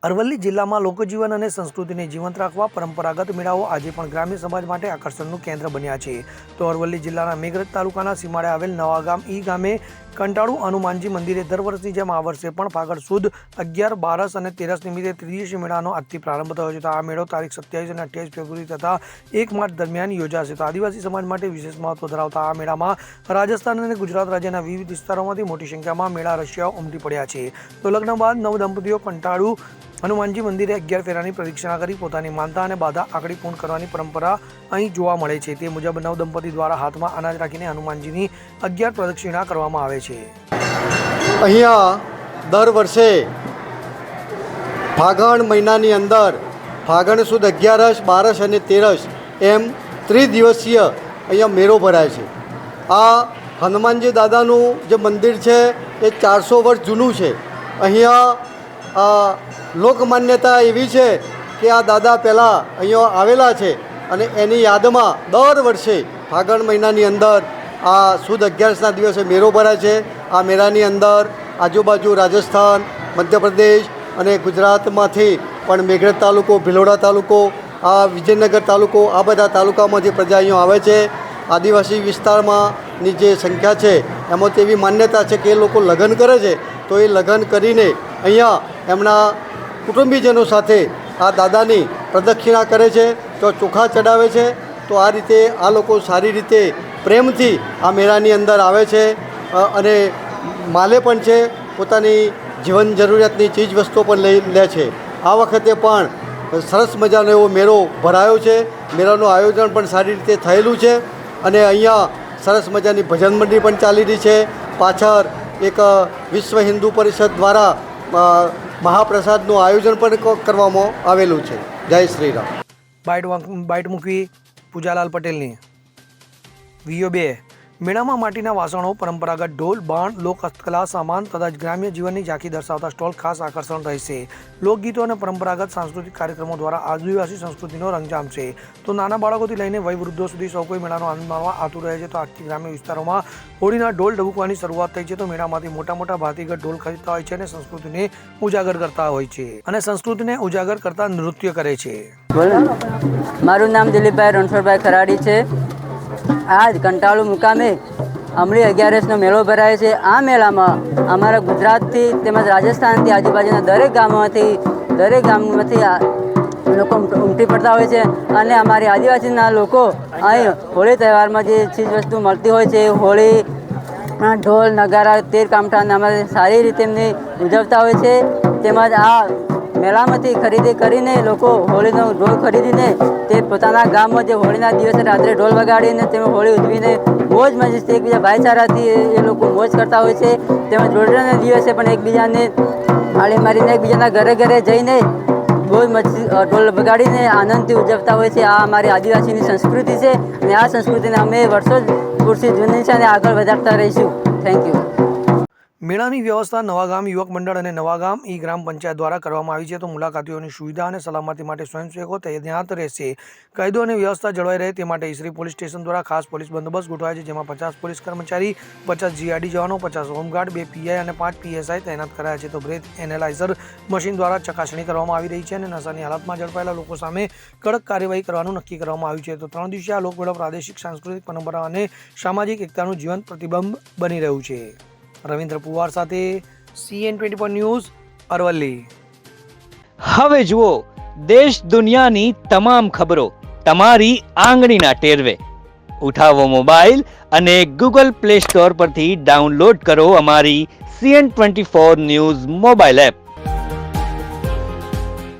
અરવલ્લી જિલ્લામાં લોકજીવન અને સંસ્કૃતિને જીવંત રાખવા પરંપરાગત મેળાઓ આજે પણ ગ્રામ્ય સમાજ માટે આકર્ષણનું કેન્દ્ર બન્યા છે. તો અરવલ્લી જિલ્લાના મેઘરજ તાલુકાના સીમાડે આવેલ નવાગામ ગામે કંટાળુ હનુમાનજી મંદિરે દર વર્ષની જેમ આ વર્ષે પણ ફાગણ સુદ 11, 12 અને 13 નિમિત્તે ત્રિદિવસીય મેળાનો આજથી પ્રારંભ થયો છે. તો આ મેળો તારીખ 27 અને 28 ફેબ્રુઆરી તથા 1 માર્ચ દરમિયાન યોજાશે. તો આદિવાસી સમાજ માટે વિશેષ મહત્વ ધરાવતા આ મેળામાં રાજસ્થાન અને ગુજરાત રાજ્યના વિવિધ વિસ્તારોમાંથી મોટી સંખ્યામાં મેળા રશિયાઓ ઉમટી પડ્યા છે. તો લગ્ન બાદ નવ દંપતીઓ કંટાળુ હનુમાનજી મંદિરે 11 ફેરાની પ્રદક્ષિણા કરી પોતાની માનતા અને બાધા આંકડી પૂર્ણ કરવાની પરંપરા અહીં જોવા મળે છે. તે મુજબ નવ દંપતી દ્વારા હાથમાં અનાજ રાખીને હનુમાનજીની 11 પ્રદક્ષિણા કરવામાં આવે છે. અહીંયા દર વર્ષે ફાગણ મહિનાની અંદર ફાગણ સુદ 11, 12 અને 13 એમ ત્રિદિવસીય અહીંયા મેળો ભરાય છે. આ હનુમાનજી દાદાનું જે મંદિર છે એ 400 વર્ષ જૂનું છે. અહીંયા લોકમાન્યતા એવી છે કે આ દાદા પહેલાં અહીંયા આવેલા છે અને એની યાદમાં દર વર્ષે ફાગણ મહિનાની અંદર આ સુદ 11ના દિવસે મેળો ભરાય છે. આ મેળાની અંદર આજુબાજુ રાજસ્થાન, મધ્યપ્રદેશ અને ગુજરાતમાંથી પણ મેઘરજ તાલુકો, ભિલોડા તાલુકો, આ વિજયનગર તાલુકો, આ બધા તાલુકામાંથી પ્રજા અહીંયા આવે છે. આદિવાસી વિસ્તારમાંની જે સંખ્યા છે એમાં તો એવી માન્યતા છે કે એ લોકો લગ્ન કરે છે તો એ લગ્ન કરીને અહીંયા એમના કુટુંબીજનો સાથે આ દાદાની પ્રદક્ષિણા કરે છે, તો ચોખા ચડાવે છે. તો આ રીતે આ લોકો સારી રીતે પ્રેમથી આ મેળાની અંદર આવે છે અને માલે પણ છે, પોતાની જીવન જરૂરિયાતની ચીજ વસ્તુઓ પણ લઈ લે છે. આ વખતે પણ સરસ મજાનો એવો મેળો ભરાયો છે. મેળાનું આયોજન પણ સારી રીતે થયેલું છે અને અહીંયા સરસ મજાની ભજન મંડળી પણ ચાલી રહી છે. પાછળ એક વિશ્વ હિન્દુ પરિષદ દ્વારા મહાપ્રસાદનું આયોજન પણ કરવામાં આવેલું છે. જય શ્રી રામ. બાઇટ મૂકવી પૂજાલાલ પટેલની. VO2 મેળામાં માટીના વાસણો, પરંપરાગત ઢોલ, બાણ, લોક હસ્તકલા સામાન તથા ગ્રામ્ય જીવનની ઝાંખી દર્શાવતા સ્ટોલ ખાસ આકર્ષણ રહેશે. લોકગીતો અને પરંપરાગત સાંસ્કૃતિક કાર્યક્રમો દ્વારા આદિવાસી સંસ્કૃતિનો રંગ જામશે. તો નાના બાળકોથી લઈને વયવૃદ્ધો સુધી સૌ કોઈ મેળાનો આનંદ માણવા આતુર રહે છે. તો આજથી ગ્રામ્ય વિસ્તારોમાં હોળીના ઢોલ ડબુકવાની શરૂઆત થઈ છે. તો મેળામાંથી મોટા ભાતીગળ ઢોલ ખરીદતા હોય છે અને સંસ્કૃતિને ઉજાગર કરતા હોય છે અને સંસ્કૃતિને ઉજાગર કરતા નૃત્ય કરે છે. મારું નામ દિલીપભાઈ રણછોડભાઈ ખરાડી છે. આજ કંટાળુ મુકામે અમલી 11નો મેળો ભરાય છે. આ મેળામાં અમારા ગુજરાતથી તેમજ રાજસ્થાનથી આજુબાજુના દરેક ગામમાંથી લોકો ઉમટી પડતા હોય છે અને અમારી આદિવાસીના લોકો અહીં હોળી તહેવારમાં જે ચીજ વસ્તુ મળતી હોય છે, હોળી ઢોલ, નગારા, તેર કામઠાને અમારે સારી રીતે એમને ઉજવતા હોય છે. તેમજ આ મેળામાંથી ખરીદી કરીને લોકો હોળીનો ઢોલ ખરીદીને તે પોતાના ગામમાં જે હોળીના દિવસે રાત્રે ઢોલ વગાડીને તેમાં હોળી ઉજવીને મોજ મસ્તી એકબીજા ભાઈચારાથી એ લોકો મોજ કરતા હોય છે. તેમજ હોળીના દિવસે પણ એકબીજાને આળી મારીને એકબીજાના ઘરે જઈને મોજ મસ્તી ઢોલ વગાડીને આનંદથી ઉજવતા હોય છે. આ અમારી આદિવાસીની સંસ્કૃતિ છે અને આ સંસ્કૃતિને અમે વર્ષો પૂરતી જૂની છે અને આગળ વધારતા રહીશું. Thank you. મેળાની વ્યવસ્થા નવાગામ યુવક મંડળ અને નવાગામ ગ્રામ પંચાયત દ્વારા કરવામાં આવી છે. તો મુલાકાતીઓની સુવિધા અને સલામતી માટે સ્વયંસેવકો તૈનાત રહેશે. કાયદો અને વ્યવસ્થા જળવાઈ રહે તે માટે ઈસરી પોલીસ સ્ટેશન દ્વારા ખાસ પોલીસ બંદોબસ્ત ગોઠવાય છે, જેમાં 50 પોલીસ કર્મચારી, 50 GRD જવાનો, 50 હોમગાર્ડ, 2 PI અને 5 PSI તૈનાત કરાયા છે. તો બ્રેથ એનાલાઇઝર મશીન દ્વારા ચકાસણી કરવામાં આવી રહી છે અને નશાની હાલતમાં ઝડપાયેલા લોકો સામે કડક કાર્યવાહી કરવાનું નક્કી કરવામાં આવ્યું છે. તો 3 દિવસીય આ લોકમેળો પ્રાદેશિક સાંસ્કૃતિક પરંપરા અને સામાજિક એકતાનું જીવંત પ્રતિબિંબ બની રહ્યું છે. રવિન્દ્ર પુવાર સાથે CN24 ન્યૂઝ, અરવલ્લી. હવે જુઓ દેશ દુનિયાની તમામ ખબરો તમારી આંગળીના ટેરવે. ઉઠાવો મોબાઈલ અને Google Play Store પરથી ડાઉનલોડ કરો અમારી CN24 ન્યૂઝ મોબાઈલ એપ.